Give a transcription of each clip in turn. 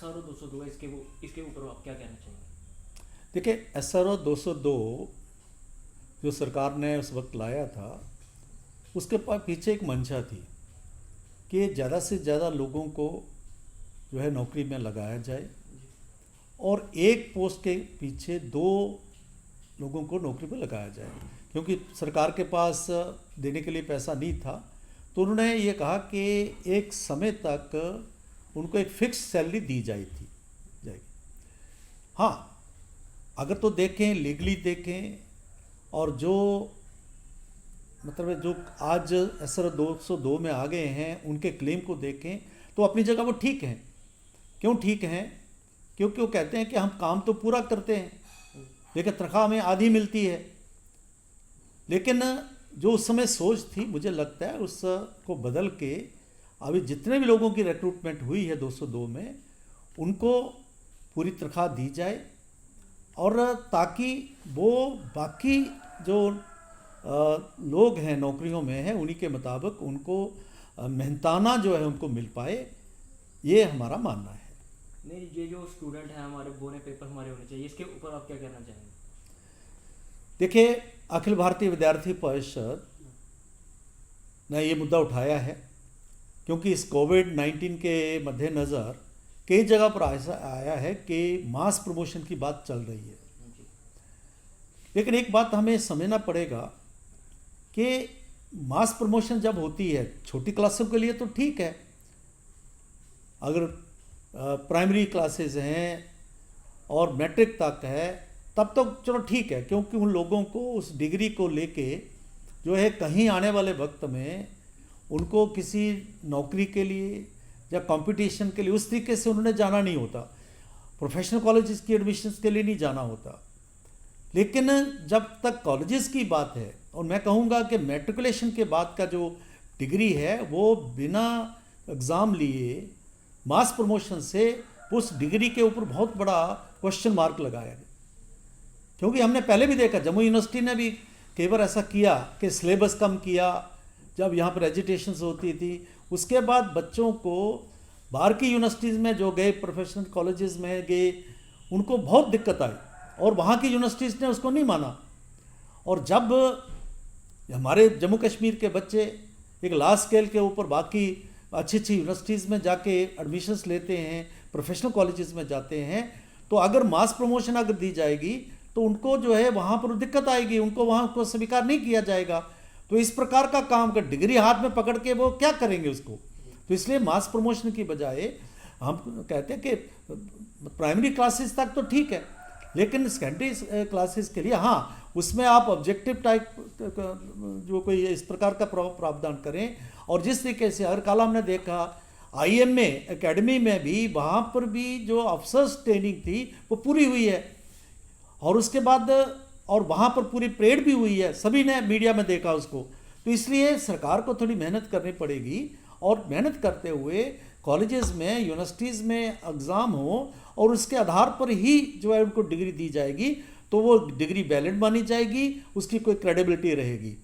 SRO 202 इसके ऊपर आप क्या कहना चाहेंगे? देखिए, SRO 202 जो सरकार ने उस वक्त लाया था, उसके पीछे एक मंशा थी कि ज़्यादा से ज़्यादा लोगों को जो है नौकरी में लगाया जाए और एक पोस्ट के पीछे 2 लोगों को नौकरी पर लगाया जाए, क्योंकि सरकार के पास देने के लिए पैसा नहीं था। तो उन्होंने ये कहा कि एक समय तक उनको एक फिक्स सैलरी दी जाएगी। हाँ, अगर तो देखें, लीगली देखें, और जो मतलब जो आज SRO 202 में आ गए हैं उनके क्लेम को देखें तो अपनी जगह वो ठीक हैं। क्यों ठीक हैं? क्योंकि वो कहते हैं कि हम काम तो पूरा करते हैं लेकिन तनख्वाह हमें आधी मिलती है। लेकिन जो उस समय सोच थी, मुझे लगता है उसको बदल के अभी जितने भी लोगों की रिक्रूटमेंट हुई है 202 में, उनको पूरी तनख्वाह दी जाए, और ताकि वो बाकी जो लोग हैं नौकरियों में हैं उन्हीं के मुताबिक उनको मेहनताना जो है उनको मिल पाए। ये हमारा मानना है। नहीं, ये जो स्टूडेंट हैं हमारे, बोने पेपर हमारे होने चाहिए, इसके ऊपर आप क्या कहना चाहेंगे? देखिए, अखिल भारतीय विद्यार्थी परिषद ने ये मुद्दा उठाया है क्योंकि इस कोविड-19 के मद्देनज़र कई जगह पर ऐसा आया है कि मास प्रमोशन की बात चल रही है। लेकिन एक बात हमें समझना पड़ेगा कि मास प्रमोशन जब होती है छोटी क्लासों के लिए तो ठीक है, अगर प्राइमरी क्लासेस हैं और मैट्रिक तक है तब तो चलो ठीक है, क्योंकि उन लोगों को उस डिग्री को लेके जो है कहीं आने वाले वक्त में उनको किसी नौकरी के लिए या कंपटीशन के लिए उस तरीके से उन्होंने जाना नहीं होता, प्रोफेशनल कॉलेजेस की एडमिशन्स के लिए नहीं जाना होता। लेकिन जब तक कॉलेजेस की बात है, और मैं कहूँगा कि मैट्रिकुलेशन के बाद का जो डिग्री है वो बिना एग्ज़ाम लिए मास प्रमोशन से उस डिग्री के ऊपर बहुत बड़ा क्वेश्चन मार्क लगाया गया। क्योंकि हमने पहले भी देखा, जम्मू यूनिवर्सिटी ने भी कई बार ऐसा किया कि सिलेबस कम किया जब यहाँ पर एजुटेशंस होती थी, उसके बाद बच्चों को बाहर की यूनिवर्सिटीज़ में जो गए, प्रोफेशनल कॉलेजेस में गए, उनको बहुत दिक्कत आई और वहाँ की यूनिवर्सिटीज़ ने उसको नहीं माना। और जब हमारे जम्मू कश्मीर के बच्चे एक लार्ज स्केल के ऊपर बाकी अच्छी अच्छी यूनिवर्सिटीज़ में जाके एडमिशन्स लेते हैं, प्रोफेशनल कॉलेजेस में जाते हैं, तो अगर मास प्रमोशन अगर दी जाएगी तो उनको जो है वहाँ पर दिक्कत आएगी, उनको वहाँ को स्वीकार नहीं किया जाएगा। तो इस प्रकार का काम कर डिग्री हाथ में पकड़ के वो क्या करेंगे उसको। तो इसलिए मास प्रमोशन की बजाय हम कहते हैं कि प्राइमरी क्लासेस तक तो ठीक है, लेकिन सेकेंडरी क्लासेस के लिए हाँ, उसमें आप ऑब्जेक्टिव टाइप जो कोई इस प्रकार का प्रावधान करें। और जिस तरीके से हर कल हमने देखा IMA एकेडमी में भी, वहाँ पर भी जो अफसर्स ट्रेनिंग थी वो पूरी हुई है, और उसके बाद और वहाँ पर पूरी परेड भी हुई है, सभी ने मीडिया में देखा उसको। तो इसलिए सरकार को थोड़ी मेहनत करनी पड़ेगी, और मेहनत करते हुए कॉलेजेस में, यूनिवर्सिटीज़ में एग्ज़ाम हो और उसके आधार पर ही जो है उनको डिग्री दी जाएगी, तो वो डिग्री वैलिड मानी जाएगी, उसकी कोई क्रेडिबिलिटी रहेगी।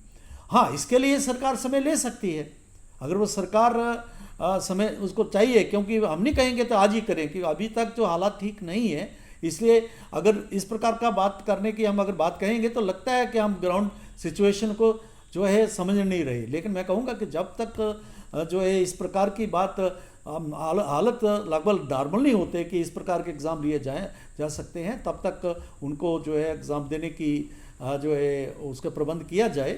हाँ, इसके लिए सरकार समय ले सकती है, अगर वो सरकार समय उसको चाहिए, क्योंकि हम नहीं कहेंगे तो आज ही करें, क्योंकि अभी तक जो हालात ठीक नहीं है। इसलिए अगर इस प्रकार का बात करने की हम अगर बात कहेंगे तो लगता है कि हम ग्राउंड सिचुएशन को जो है समझ नहीं रहे। लेकिन मैं कहूँगा कि जब तक जो है इस प्रकार की बात हालत लगभग नॉर्मल नहीं होते कि इस प्रकार के एग्ज़ाम लिए जा सकते हैं, तब तक उनको जो है एग्ज़ाम देने की जो है उसका प्रबंध किया जाए।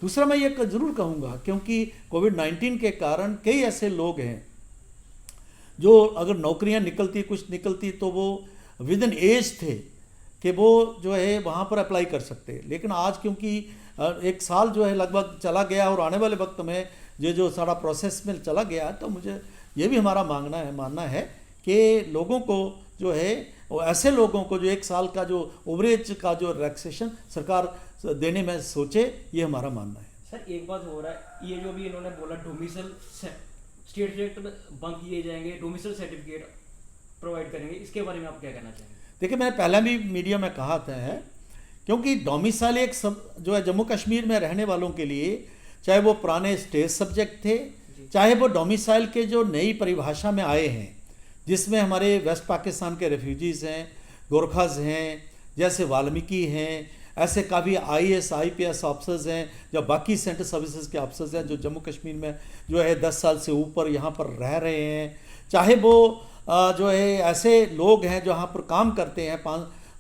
दूसरा मैं ये ज़रूर कहूँगा, क्योंकि कोविड-19 के कारण कई ऐसे लोग हैं जो अगर नौकरियाँ निकलती, कुछ निकलती, तो वो विद इन एज थे कि वो जो है वहाँ पर अप्लाई कर सकते। लेकिन आज क्योंकि एक साल जो है लगभग चला गया और आने वाले वक्त में ये जो सारा प्रोसेस में चला गया, तो मुझे ये भी हमारा मानना है कि लोगों को जो है, ऐसे लोगों को जो 1 साल का जो ओवरेज का जो रिलैक्सेशन सरकार देने में सोचे, ये हमारा मानना है। सर, एक बात हो रहा है, ये जो भी इन्होंने बोला डोमिसाइल स्टेट बंद किए जाएंगे, डोमिसाइल सर्टिफिकेट प्रोवाइड करेंगे, इसके बारे में आप क्या कहना चाहेंगे? देखिए, मैंने पहले भी मीडिया में कहा था है, क्योंकि डोमिसाइल एक सब जो है जम्मू कश्मीर में रहने वालों के लिए, चाहे वो पुराने स्टेट सब्जेक्ट थे, चाहे वो डोमिसाइल के जो नई परिभाषा में आए हैं, जिसमें हमारे वेस्ट पाकिस्तान के रेफ्यूजीज़ हैं, गोरखाज हैं, जैसे वाल्मीकि हैं, ऐसे काफ़ी IAS IPS ऑफिसर्स हैं, जो बाकी सेंट्रल सर्विसेज के ऑफिसर्स हैं जो जम्मू कश्मीर में जो है 10 साल से ऊपर यहाँ पर रह रहे हैं, चाहे वो जो है ऐसे लोग हैं जो यहाँ पर काम करते हैं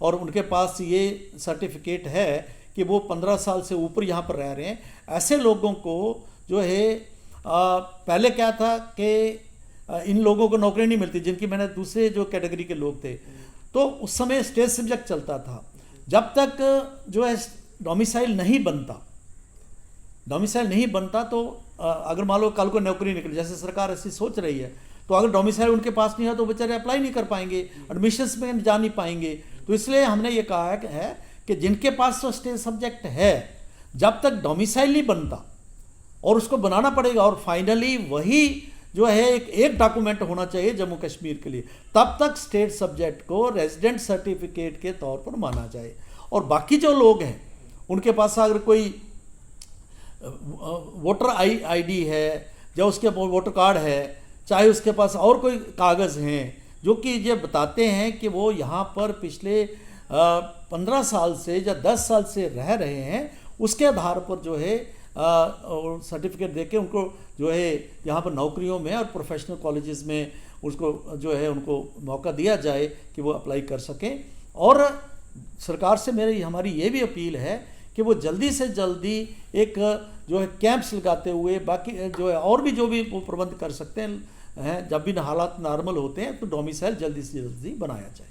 और उनके पास ये सर्टिफिकेट है कि वो 15 साल से ऊपर यहाँ पर रह रहे हैं। ऐसे लोगों को जो है पहले क्या था कि इन लोगों को नौकरी नहीं मिलती, जिनकी मैंने दूसरे जो कैटेगरी के लोग थे, तो उस समय स्टेट सब्जेक्ट चलता था। जब तक जो है डोमिसाइल नहीं बनता तो अगर मान लो कल को नौकरी निकली, जैसे सरकार ऐसी सोच रही है, तो अगर डोमिसाइल उनके पास नहीं है तो बेचारे अप्लाई नहीं कर पाएंगे, एडमिशन्स में जा नहीं पाएंगे। तो इसलिए हमने ये कहा है कि जिनके पास तो स्टेट सब्जेक्ट है, जब तक डोमिसाइल नहीं बनता, और उसको बनाना पड़ेगा, और फाइनली वही जो है एक डॉक्यूमेंट होना चाहिए जम्मू कश्मीर के लिए, तब तक स्टेट सब्जेक्ट को रेजिडेंट सर्टिफिकेट के तौर पर माना जाए। और बाकी जो लोग हैं उनके पास अगर कोई वोटर ID है, या उसके वोटर कार्ड है, चाहे उसके पास और कोई कागज़ हैं जो कि ये बताते हैं कि वो यहाँ पर पिछले 15 साल से या 10 साल से रह रहे हैं, उसके आधार पर जो है सर्टिफिकेट देके उनको जो है यहाँ पर नौकरियों में और प्रोफेशनल कॉलेजेस में उसको जो है उनको मौका दिया जाए कि वो अप्लाई कर सकें। और सरकार से हमारी ये भी अपील है कि वो जल्दी से जल्दी एक जो है कैंप्स लगाते हुए, बाकी जो है और भी जो भी वो प्रबंध कर सकते हैं, जब भी हालात नॉर्मल होते हैं तो डोमिसाइल जल्दी से जल्दी बनाया जाए।